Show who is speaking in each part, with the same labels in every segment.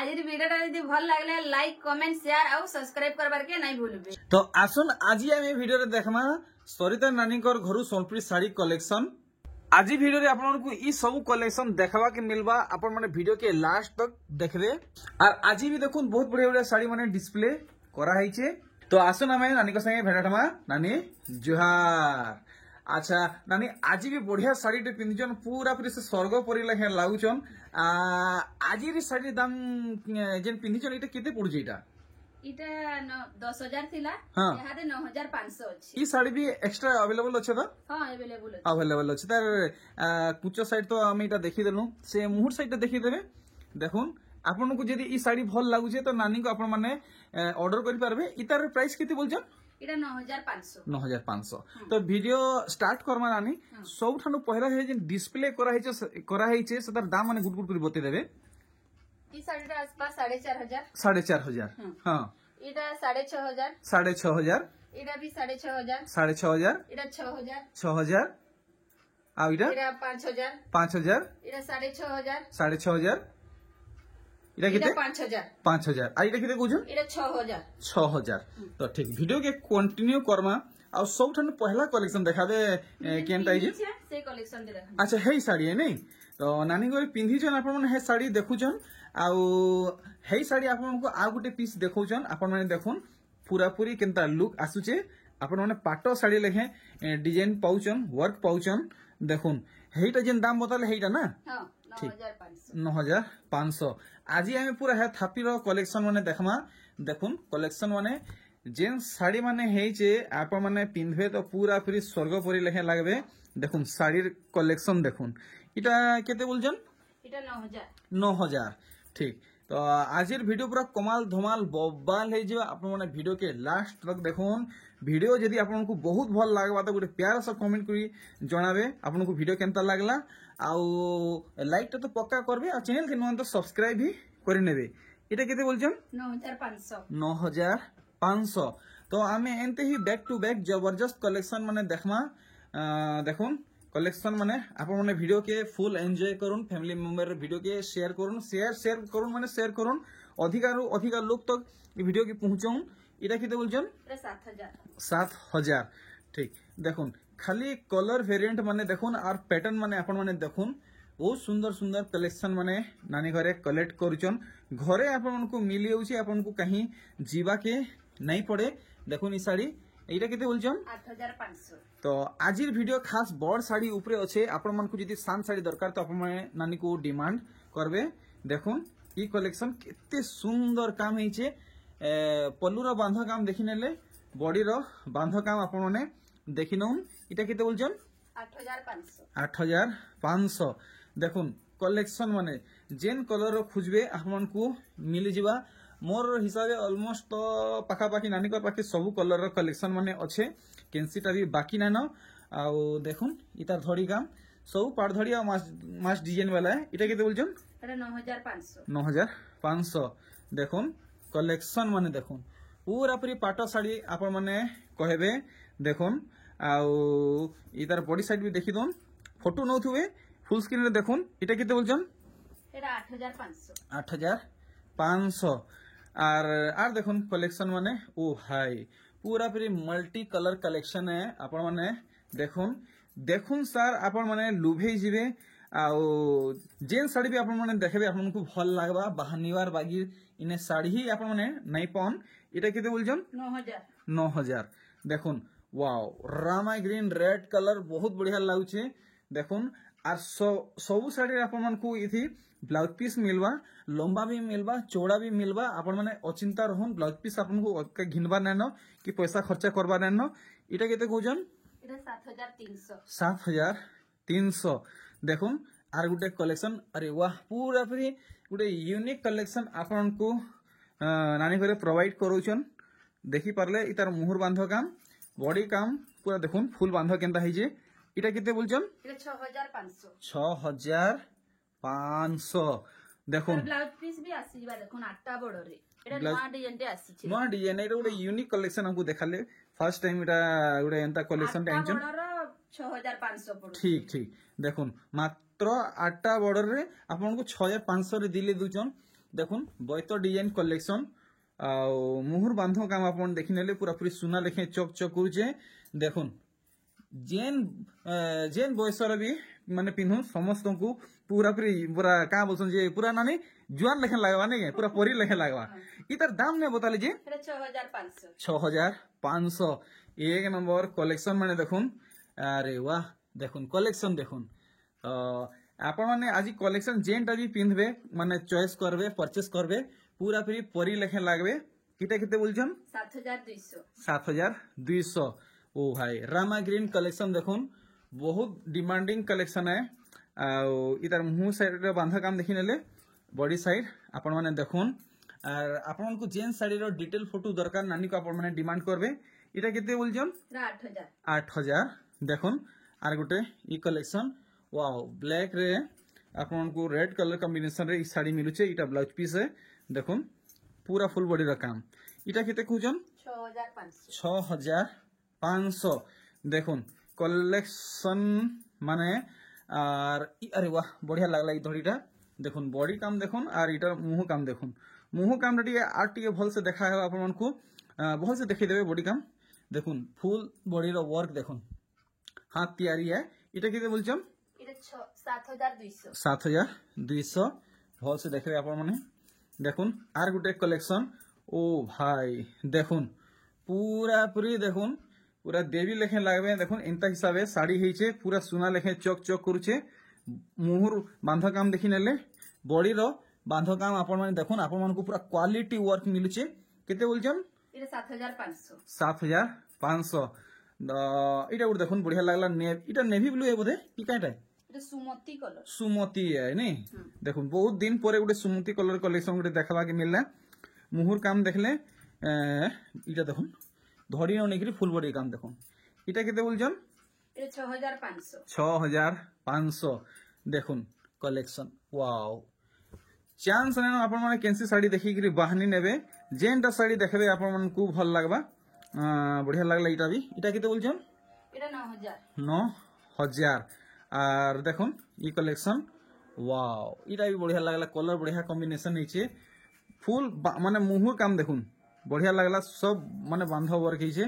Speaker 1: आज वीडियो यदि भल लागले लाइक कमेंट शेयर और सब्सक्राइब करबार के नहीं भूलबे।
Speaker 2: तो आसुन आज आम भिडियो देखमा सरिता नानी घर सोनपुरी साड़ी कलेक्शन। आज भिडियो आपको ई सब कलेक्शन देखा के मिलवा आपण माने वीडियो के लास्ट तक देखबे। और आज भी देखुन बहुत बढ़िया बढ़िया साड़ी माने डिस्प्ले करा है। तो आसुन आम नानी संगे भेटाठमा। नानी जुहार। अच्छा नानी आज भी बढ़िया साड़ी पिंधन पूरा पूरी से स्वर्ग परी लगे लागुचन। आज साड़ी दाम जेन पिंधिचन इटा केते पड़ुछ इटा?
Speaker 1: इटा 10,000 थिला।
Speaker 2: हाँ।
Speaker 1: यहाँ दे 9,500 अछि।
Speaker 2: ई साड़ी भी एक्स्ट्रा अवेलेबल अच्छे तो?
Speaker 1: हाँ अवेलेबल अछि।
Speaker 2: अवेलेबल अच्छे तार कुचो साइड तो आम इटा देखि देलु से मुहूर साइड देखि देबे। देखुन आपन को जदी ई साड़ी भल लागुछे तो नानी को आपन माने ऑर्डर करि पारबे। इतार प्राइस केते बोलछन?
Speaker 1: इटा 9,500।
Speaker 2: 9,500। तो वीडियो स्टार्ट करमा नानी सब ठानु पहला है जे डिस्प्ले करा है से तार दाम माने गुट गुट करि बते देबे।
Speaker 1: ई साड़ी आसपास 4,500।
Speaker 2: 4,500। हां
Speaker 1: इटा 6,500।
Speaker 2: 6,500।
Speaker 1: इटा भी 6,500।
Speaker 2: 6,500।
Speaker 1: इटा 6,000।
Speaker 2: 6,000। आ इटा
Speaker 1: 5,000।
Speaker 2: 5,000।
Speaker 1: इटा 6,500।
Speaker 2: 6,500। इटा किते?
Speaker 1: 5,000।
Speaker 2: 5,000। आ इटा किते कहू?
Speaker 1: इटा 6,000।
Speaker 2: 6,000। तो ठीक वीडियो के कंटिन्यू करमा। आ सब ठानु पहला कलेक्शन देखाबे केनटा जे
Speaker 1: से कलेक्शन दे रखा।
Speaker 2: अच्छा हे साड़ी है नहीं तो नानी को पिंधिचन आपण माने हे साड़ी देखुचन। आउ हे साड़ी आपण को आ गुटे पीस देखौचन। आपण माने देखुन पूरा पूरी केनता लुक आसुचे। आपण माने पाटो साड़ी लेखे डिजाइन पाउचन वर्क पाउचन। देखुन हेटा जेन दाम बताले हेटा ना?
Speaker 1: हां 9,500।
Speaker 2: 9,500। आज आम पूरा है थापीर कलेक्शन माने देखमा। देखुन कलेक्शन माने जेन साड़ी माने हेचे आपण माने पिंधबे तो पूरा पूरी स्वर्ग परी लेखे लागबे। देखुन साड़ी कलेक्शन देखुन इटा केते बोलजन?
Speaker 1: इटा 9,000।
Speaker 2: 9,000। ठीक तो आज वीडियो पूरा कमाल धमाल बबाल है जो आपण माने वीडियो के लास्ट तक देखुन। वीडियो यदि आपण को बहुत भल लागबा तो गोटे प्यार सा कमेंट करी जणाबे आपण को वीडियो केनता लागला। आउ लाइक तो पक्का करबे आ चैनल के नन तो सब्सक्राइब भी करि नेबे। इटा केते बोलजन?
Speaker 1: 9,500।
Speaker 2: 9,500। तो आमे एंते ही बैक टू बैक जबरदस्त कलेक्शन माने देखमा। देखुन कलेक्शन माने आपण माने वीडियो के फुल एंजॉय करुन। फैमिली मेंबर वीडियो के शेयर करुन। शेयर करुन माने शेयर करुन अधिका लोग तक वीडियो के पहुंचाउन। इटा केते बोलजन?
Speaker 1: 7,000।
Speaker 2: 7,000। ठीक देखुन खाली कलर वेरिएंट माने देखुन और पैटर्न माने आपण माने देखुन बहुत सुंदर सुंदर कलेक्शन माने नानी घरे कलेक्ट करूचन। घरे आपण को मिल जाउची आपण को कहीं जीवा के नहीं पड़े। देखुन ई साड़ी एटा केते बोलचन?
Speaker 1: 8,500।
Speaker 2: तो आज वीडियो खास बड़ साड़ी ऊपर अच्छे आपण मन को जदी शान साड़ी दरकार तो आपण माने नानी को डिमांड करबे। देखुन ई कलेक्शन केते सुंदर काम हेचे। पल्लू रो बांध काम देखि नेले बॉडी रो बांध काम आपण माने देखि नउन। इटा केते बोलचन?
Speaker 1: 8,500।
Speaker 2: 8,500। देखुन कलेक्शन माने जेन कलर रो खुजबे आपण को मिल जिवा। मोर हिसाबे ऑलमोस्ट तो पाखा पाखी नानी को पाखी सब कलर रो कलेक्शन माने अच्छे। केंसीटा भी बाकी ना न। आउ देखुन इतार धड़ी काम सब पाड़ धड़ी आ मास डिजाइन वाला है। इटा केते बोलचन?
Speaker 1: एटा 9,500।
Speaker 2: 9,500। देखुन कलेक्शन माने देखुन पूरा पूरी पाटो साड़ी आपण माने कहबे। देखुन आउ इतार बॉडी साइड भी देखि दोन फोटो नउथुबे फुल स्क्रीन रे देखुन। इटा केते बोलचन?
Speaker 1: एटा 8,500।
Speaker 2: 8,500। आर देखुन कलेक्शन माने ओ हाय पूरा पूरी मल्टी कलर कलेक्शन है। आपण माने देखुन सर आपण माने लुभे जिवे। आउ जेन साड़ी भी आपण माने देखबे आपण को भल लागबा बहानिवार बागी इने साड़ी ही आपण माने नहीं पाउन। इटा केते बोलजन?
Speaker 1: 9,000।
Speaker 2: 9,000। देखुन wow Rama green red colour बहुत बढ़िया लागुचे। देखुन आर सब साड़ी आपण मन को इथि ब्लाउज पीस मिलवा लंबा भी मिलवा चौड़ा भी मिलवा। आपण माने अचिंता रहन ब्लाउज पीस आपण को घिनबा नैनो कि पैसा खर्चा करबा नैनो। इटा केते कहजन?
Speaker 1: इटा 7,300।
Speaker 2: 7,300। देखुन आर गुटे कलेक्शन अरे वाह पूरा पूरी गुटे यूनिक कलेक्शन आपण को नानी घरे प्रोवाइड करूचन। देखि पारले इतार मुहर बांध काम बॉडी काम पूरा देखुन फुल बांध केनता हिजे। इटा केते बोलचन?
Speaker 1: इटा 6,500।
Speaker 2: 6,500। देखुन
Speaker 1: ब्लाउज पीस भी आसीबा देखुन 8टा बॉर्डर रे। एटा नवा डिजाइन टे आसी
Speaker 2: नवा डिजाइन एटा गुटे यूनिक कलेक्शन हमको देखाले फर्स्ट टाइम। एटा गुटे एंता कलेक्शन टे आंचन
Speaker 1: 6,500 पड़ो।
Speaker 2: ठीक ठीक देखुन मात्र 8टा बॉर्डर रे आपन को 6,500 रे दिले दुचन। देखुन बैत डिजाइन कलेक्शन मुहुर बांध काम आप देखने पूरा पूरी सुना लेखे चक चक करुचे देखुन जेन जेन बयसर भी माने पिन्धु समस्त को पूरा पूरा क्या बोलते जे पूरा नानी जुआन लेखे लगवा नहीं पूरा परी लेखे लगवा इतर दाम नहीं बता लीजिए 6500 एक नंबर कलेक्शन माने देखुन अरे वाह देखुन कलेक्शन देखुन आपण माने आज कलेक्शन जेनटा भी पिंधबे माने चॉइस करबे परचेस करबे पूरा पूरी परी लेखे लागबे किते किते बोलछन 7200 ओ भाई रामा ग्रीन कलेक्शन देखुन बहुत डिमांडिंग कलेक्शन है इधर मुंह साइड रे बांधा काम देखि नेले बॉडी साइड आपण माने देखुन और आपण को जेन साड़ी रो डिटेल फोटो दरकार नानी को आपण माने डिमांड करबे इटा केते बोलछन 8000 देखुन आर गोटे ई कलेक्शन वाओ ब्लैक रे आपण को रेड कलर कॉम्बिनेशन रे ई साड़ी मिलुचे इटा ब्लाउज पीस है देखुन पूरा फुल बॉडी रा काम इटा केते कहउछन 6500 देखुन कलेक्शन माने आर अरे वाह बढ़िया लागला ई धड़ीटा देखुन बॉडी काम देखुन आर इटा मुंह काम देखुन मुंह काम टी भल से देखा है आप मन को भल से देखी देबे बॉडी काम देखुन फुल बॉडी रो वर्क देखुन हाथ तैयारी है इटा केते बोलछन 7200 भल से देखे आप माने देखुन आर गुटे कलेक्शन ओ भाई देखुन पूरा पूरी देखुन पूरा देवी लेखे लागबे देखुन इंता हिसाबे साड़ी हेचे पूरा सुना लेखे चक चक करूचे मुहुर बांध काम देखि नेले बॉडी रो बांध काम आपण माने देखुन आपण मन को पूरा क्वालिटी वर्क मिलुचे केते बोलछन
Speaker 1: इटा
Speaker 2: 7500 इटा उड़ देखुन बढ़िया लागला इटा नेवी ब्लू है बोधे की काटा
Speaker 1: इटा
Speaker 2: सुमती है नहीं देखुन बहुत दिन पर गोटे सुमती कलर कलेक्शन गोटे देखा के मिलला मुहुर काम देखले इटा देखुन धड़ी नहीं फुल बॉडी काम देखुन इटा केते बोलछन 6500 देखुन कलेक्शन वाओ चांस ने आपण माने केंसी साड़ी देखि कि बाहनी नेबे जेनटा साड़ी देखबे आपण मन को भल लागबा बढ़िया लागला इटा भी इटा केते बोलछन
Speaker 1: इटा
Speaker 2: 9000 और देखुन ई कलेक्शन वाओ इटा भी बढ़िया लागला कलर बढ़िया कॉम्बिनेशन हिचे फुल माने मुहुर काम देखुन बढ़िया लागला सब माने बांध वर्क हिचे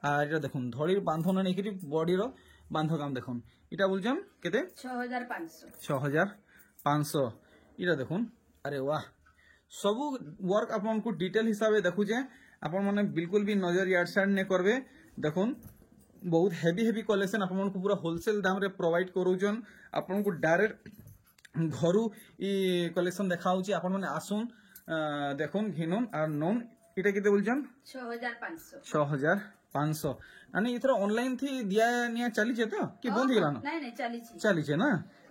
Speaker 2: और इटा देखुन धड़ी बांधन नहीं कि बॉडी रो बांध काम देखुन इटा बोलछन केते 6500 इटा देखुन अरे वाह सबू वर्क आपन को डिटेल हिसाब देखुचे आपण माने बिल्कुल भी नजर यार्ड साइड ने करबे देखुन बहुत हेवी कलेक्शन आपन को पूरा होलसेल दाम रे प्रोवाइड करूचन आपन को डायरेक्ट घरु ई कलेक्शन देखाउची आपन माने आसुन देखुन घिनुन और नोन इटा केते बोलछन 6500 यानी इथरा ऑनलाइन थी दिया निया चली छे तो कि बंद गेला न
Speaker 1: नहीं
Speaker 2: चली छे ना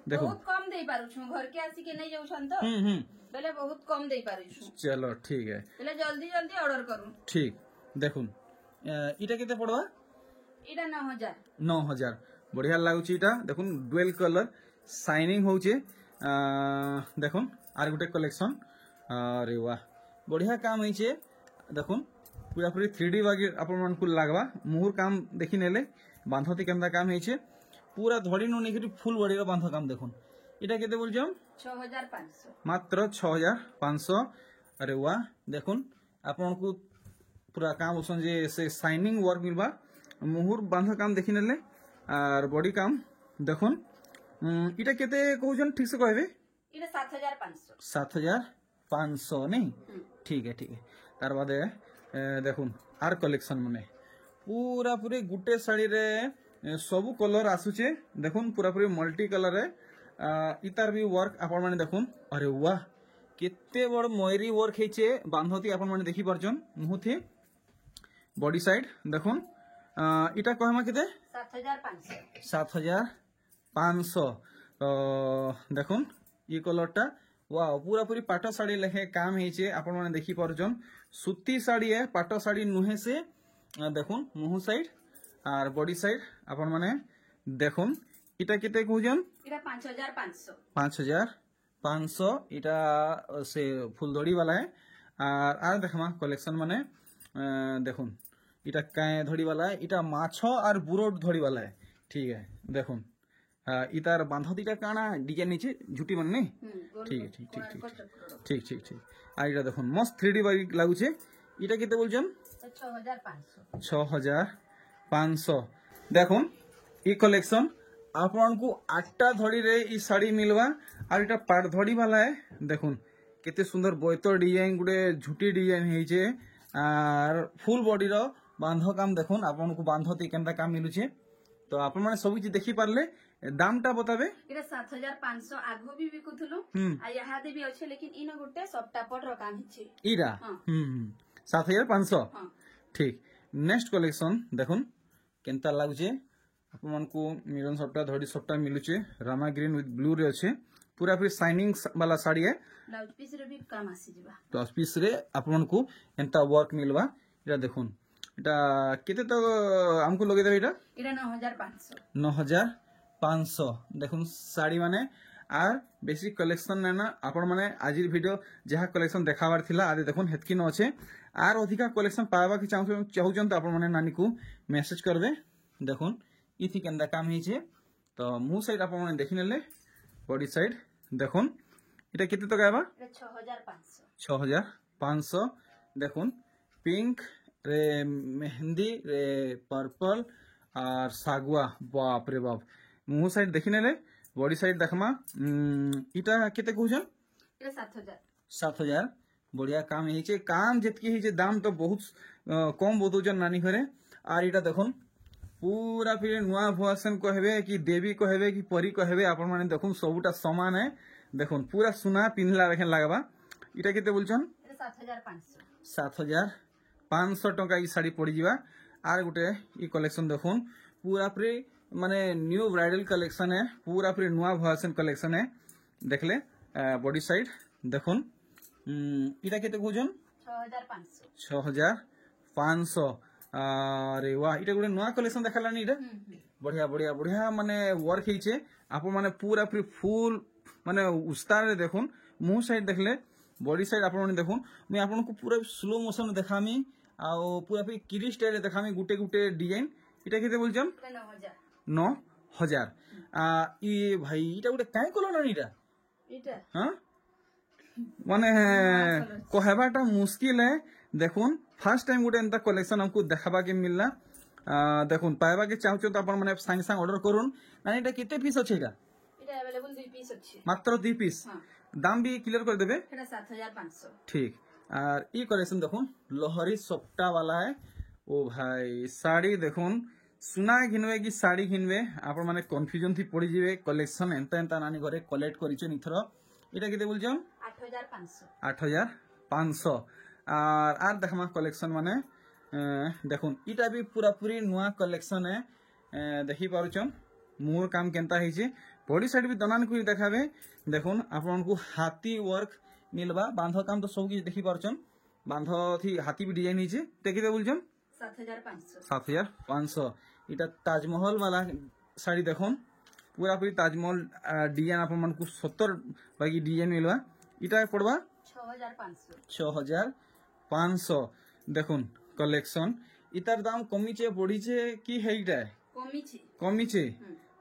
Speaker 2: देखो
Speaker 1: बहुत कम दे पारू छु घर के आसी के नहीं जाउछन तो पहले बहुत कम दे पारू छु
Speaker 2: चलो ठीक है
Speaker 1: पहले जल्दी ऑर्डर करू
Speaker 2: ठीक देखुन इटा केते पड़वा
Speaker 1: इटा
Speaker 2: 9000 बढ़िया लागुची इटा देखुन डुअल कलर शाइनिंग होचे देखुन आर गुटे कलेक्शन अरे वाह बढ़िया काम होइचे देखुन पूरा पूरी 3D वागे आपण मन को लागबा मुहुर काम देखि नेले बांधती केंदा काम होइचे पूरा धड़ी नो निकरी फुल बॉडी रो बांध काम देखुन इटा केते बोलछम
Speaker 1: 6500
Speaker 2: मात्र 6500 अरे वाह देखुन आपण को पूरा काम ओसन जे से शाइनिंग वर्क मिलबा मुहुर बांध काम देखि नेले और बॉडी काम देखुन इटा केते कहउछन ठीक से कहबे
Speaker 1: इटा
Speaker 2: 7500 नहीं ठीक है तार बाद देखुन आर कलेक्शन माने पूरा पूरी गुटे साड़ी रे सबू कलर आसुचे देखुन पूरा पूरी मल्टी कलर है इतार भी वर्क आपण माने देखुन अरे वाह केते बड़ मयूरी वर्क हेचे बांधती आपण माने देखि परछन मुहथि बॉडी साइड देखुन इटा कहमा केते 7500 देखुन ये कलरटा वाह पूरा पूरी पाटो साड़ी लेखे काम हेचे आपण माने देखि परछन सूती साड़ी है पाटो साड़ी नुहे से देखुन मुह साइड और बॉडी साइड आपण माने देखुन इटा केते कहउजन
Speaker 1: इटा 5500
Speaker 2: इटा से फुलदड़ी वाला है और देखमा कलेक्शन माने देखुन इटा काय धड़ी वाला है इटा माछो और बुरोट धड़ी वाला है ठीक है देखुन इतार बांध दीटा काना डिजाइन नीचे झुटी मन नहीं
Speaker 1: गोल
Speaker 2: ठीक है ठीक ठीक ठीक
Speaker 1: कोणार्क चक्र
Speaker 2: ठीक ठीक ठीक आ इटा देखो मस्त 3D बारी लागुचे इटा केते बोलछन
Speaker 1: 6500
Speaker 2: 6500 देखो ई कलेक्शन आपन को 8टा धड़ी रे ई साड़ी मिलवा और इटा पाट धड़ी वाला है देखो केते सुंदर बोयतो डिजाइन गुडे झुटी डिजाइन हेचे और फुल बॉडी रो बांध काम देखो आपन को बांधती केनता काम मिलुचे तो आपण माने सब चीज देखि पारले दामटा बताबे
Speaker 1: इटा 7500 आगो भी बिकुथुलु आ यहा दे भी अछि लेकिन इन गुटे सप्ता पट रो काम हिचे
Speaker 2: इरा 7500
Speaker 1: हां
Speaker 2: ठीक नेक्स्ट कलेक्शन देखुन केनता लागुचे आपण मन को मिरन सप्ता धड़ी सप्ता मिलुचे रामा ग्रीन विथ ब्लू रे अच्छे पूरा फिर शाइनिंग वाला साड़ी है
Speaker 1: ब्लाउज पीस रे भी काम आसी जिबा
Speaker 2: ब्लाउज पीस रे आपण मन को एंता वर्क मिलवा इरा देखुन इटा केते तो हमको लगे दे इटा
Speaker 1: 9500
Speaker 2: 9500 देखुन साड़ी माने आर बेसिक कलेक्शन ना आपण माने आज वीडियो जहा कलेक्शन देखावार थिला आदि देखुन हेतकी न अच्छे आर अधिका कलेक्शन पावा के चाहूचन तो आपण माने नानी को मैसेज करबे देखुन इथि केंदा काम हिचे तो मु साइड आपण माने देखि नेले बॉडी साइड देखुन इटा केते तो गायबा
Speaker 1: इटा 6500
Speaker 2: 6500 देखुन पिंक रे मेहंदी रे पर्पल और सागुआ बाप रे बाप मुह साइड देखि नेले बॉडी साइड देखमा इटा केते कहउछन
Speaker 1: इटा 7000
Speaker 2: 7000 बढ़िया काम हिचे काम जेतकी हिचे दाम तो बहुत कम बतौछन नानी घरे और इटा देखुन पूरा फिर नुआ भुआसन कहबे कि देवी कहबे कि परी कहबे आपण माने देखुन सबुटा समान है देखुन पूरा सुना पिनला रखे लागबा इटा केते बोलछन
Speaker 1: इटा 7500
Speaker 2: 7500 टका ई साड़ी पड़ी जीवा आर गुटे ई कलेक्शन देखुन पूरा फ्री माने न्यू ब्राइडल कलेक्शन है पूरा फ्री नुआ भर्सन कलेक्शन है देखले बॉडी साइड देखुन इटा केते कहउछन 6500 अरे वाह इटा गुटे नुआ कलेक्शन देखालानी इटा बढ़िया बढ़िया बढ़िया माने वर्क हिचे आपन माने पूरा फ्री फुल माने उस्तार रे देखुन मुंह साइड देखले बॉडी साइड आपण माने देखुन मैं आपन को पूरा स्लो मोशन देखामी आ पूरा फिर किरी स्टाइल देखामी गुटे गुटे डिजाइन इटा केते बोलछन 9000 ई भाई इटा गुटे काई कलर नानी इटा हां माने कहबाटा मुश्किल है देखुन फर्स्ट टाइम गुटे एंता कलेक्शन हमको देखाबा के मिलला देखुन पाइबा के चाहछो तो आपण माने संग संग ऑर्डर करून नानी इटा केते पीस अछि इटा
Speaker 1: इटा अवेलेबल 2 पीस अछि
Speaker 2: मात्र 2 पीस दाम भी क्लियर कर देबे
Speaker 1: इटा 7500
Speaker 2: ठीक और ई कलेक्शन देखुन लोहरी सप्ता वाला है ओ भाई साड़ी देखुन सुना घिनवे कि साड़ी घिनवे आपण माने कंफ्यूजन थी पड़ी जिवे कलेक्शन एंता एंता नानी घरे कलेक्ट करिछन इथरो इटा केते बोलछन 8500 और देखमा कलेक्शन माने देखुन इटा भी पूरा पूरी नुआ कलेक्शन है देखि पारुछन मोर काम केनता हिचे बॉडी साइड भी दनान को देखाबे देखुन आपन को हाथी वर्क मिलबा बांध काम तो सब किछ देखि पारुछन बांध थी हाथी भी डिजाइन हिचे देखिते बोलछन 7500 इटा ताजमहल वाला साड़ी देखुन पूरा पूरी ताजमहल डिजाइन आपन मन को 70 बाकी डिजाइन मिलबा इटा पड़वा 6500 देखुन कलेक्शन इतार दाम कमीचे बढ़ीचे कि हेइटा कमीचे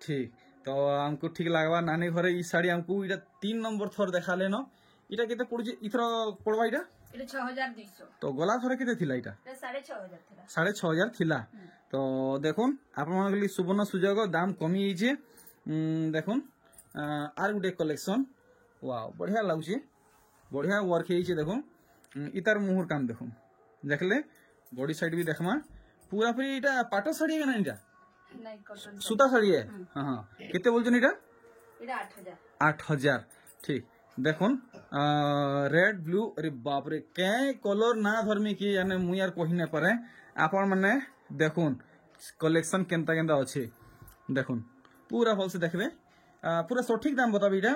Speaker 2: ठीक तो हमको ठीक लागबा नानी घरे ई साड़ी हमको इटा 3 नंबर थर देखाले न इटा केते पड़ुचे इथरो पड़वा इटा
Speaker 1: 6200
Speaker 2: तो गला थरे केते थिला इटा 6500 थिला तो देखुन आपन मन के लिए सुवर्ण सुजोग दाम कमी हिचे देखुन आर गुटे कलेक्शन वाओ बढ़िया लागुचे बढ़िया वर्क हिचे देखुन इतार मुहर काम देखुन देखले बॉडी साइड भी देखमा पूरा फिर इटा पाटो साड़ी है ना इटा
Speaker 1: नहीं कॉटन
Speaker 2: सूता साड़ी है हां हां कितने बोलछन इटा
Speaker 1: इटा 8000
Speaker 2: ठीक देखुन रेड ब्लू अरे बाप रे के कलर ना धर्मी की यानी मु यार कहि न पारे आपन माने देखुन कलेक्शन केनता केनता अछि देखुन पूरा होल से देखबे पूरा सटीक दाम बताबी इटा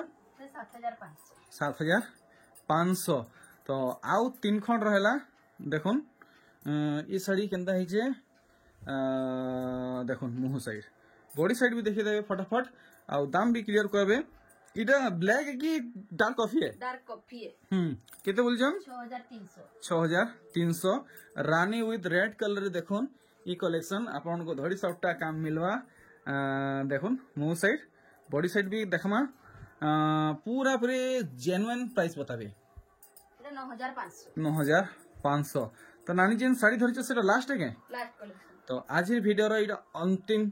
Speaker 2: 7500 तो आउ 3 खंड रहेला देखुन ई साड़ी केनता हिचे देखुन मुह साइड बॉडी साइड भी देखि देबे फटाफट आउ दाम भी क्लियर करबे इटा ब्लैक है कि डार्क कॉफी है केते बोलछन 6300 रानी विथ रेड कलर देखुन ई कलेक्शन आपन को धड़ी सबटा काम मिलवा देखुन मुह साइड बॉडी साइड भी देखमा पूरा पूरे जेन्युइन प्राइस बताबे
Speaker 1: এটা 9500
Speaker 2: 9500 तो नानी जेन साड़ी धरिछ सेटा लास्ट है के
Speaker 1: लास्ट कलेक्शन
Speaker 2: तो आज भिडियो रो अंतिम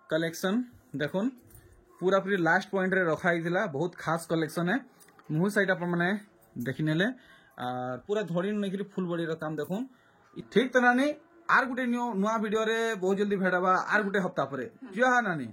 Speaker 2: कलेक्शन देखुन पूरा पूरी लास्ट पॉइंट रे रखा हिला बहुत खास कलेक्शन है मुह साइड अपन माने देखि नेले और पूरा धड़ी नेकरी फुल बॉडी रो काम देखुन ठीक तो नानी आर गुटे नुआ वीडियो रे बहुत जल्दी भेड़ाबा आर गुटे हफ्ता परे जो हा नानी